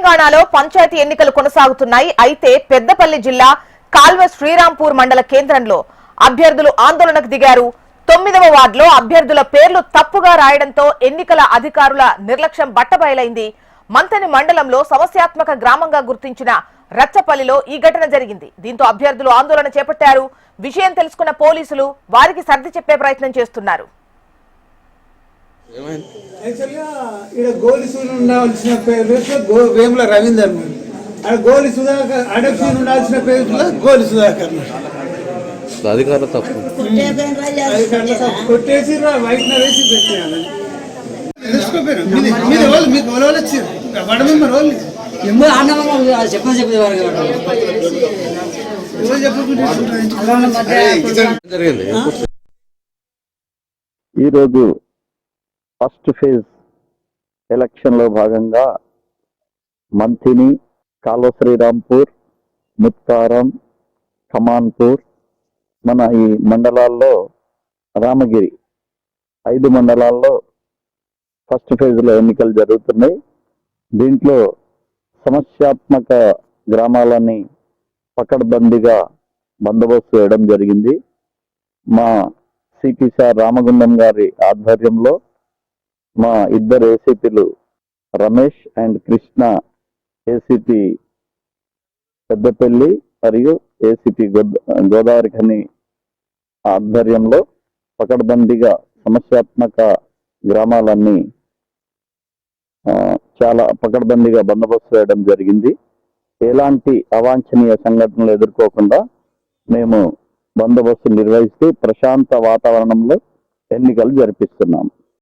తెలంగాణలో పంచాయతీ ఎన్నికలు కొనసాగుతున్నాయి. అయితే పెద్దపల్లి జిల్లా కాల్వ శ్రీరాంపూర్ మండల కేంద్రంలో అభ్యర్థులు ఆందోళనకు దిగారు. 9వ వార్డులో అభ్యర్థుల పేర్లు తప్పుగా రాయడంతో ఎన్నికల అధికారుల నిర్లక్ష్యం బట్టబయలైంది. మంతని మండలంలో సమస్యాత్మక గ్రామంగా గుర్తించిన రచ్చపల్లిలో ఈ ఘటన జరిగింది. దీంతో అభ్యర్థులు ఆందోళన చేపట్టారు. విషయం తెలుసుకున్న పోలీసులు వారికి సర్ది చెప్పే ప్రయత్నం చేస్తున్నారు. ఉండాల్సిన పేరు వేముల రవీందర్, గోలి సుధాకర్, అడక్షన్ ఉండాల్సిన పేరు గోలి సుధాకర్. అధికారులు తప్పు కొట్టేసి వైట్నర్ వేసి పెట్టేయాలి. మీకు వాళ్ళు వచ్చారు వడ మెంబర్ వాళ్ళు ఈరోజు ఫస్ట్ ఫేజ్ ఎలక్షన్ లో భాగంగా మంతిని, కాల్వ శ్రీరాంపూర్, ముత్తారం, కమాన్పూర్ మన ఈ మండలాల్లో రామగిరి 5 మండలాల్లో ఫస్ట్ ఫేజ్ లో ఎన్నికలు జరుగుతున్నాయి. దీంట్లో సమస్యాత్మక గ్రామాలని పకడ్బందీగా బందోబస్తు చేయడం జరిగింది. మా సిపి సార్ రామగుండం గారి ఆధ్వర్యంలో మా ఇద్దరు ఏసీపీలు రమేష్ అండ్ కృష్ణ, ఏసీపీ పెద్దపల్లి మరియు ఏసీపీ గోదావరి ఖని ఆధ్వర్యంలో పకడ్బందీగా సమస్యాత్మక గ్రామాలన్నీ చాలా పకడ్బందీగా బందోబస్తు చేయడం జరిగింది. ఎలాంటి అవాంఛనీయ సంఘటనలు ఎదుర్కోకుండా మేము బందోబస్తు నిర్వహిస్తూ ప్రశాంత వాతావరణంలో ఎన్నికలు జరిపిస్తున్నాము.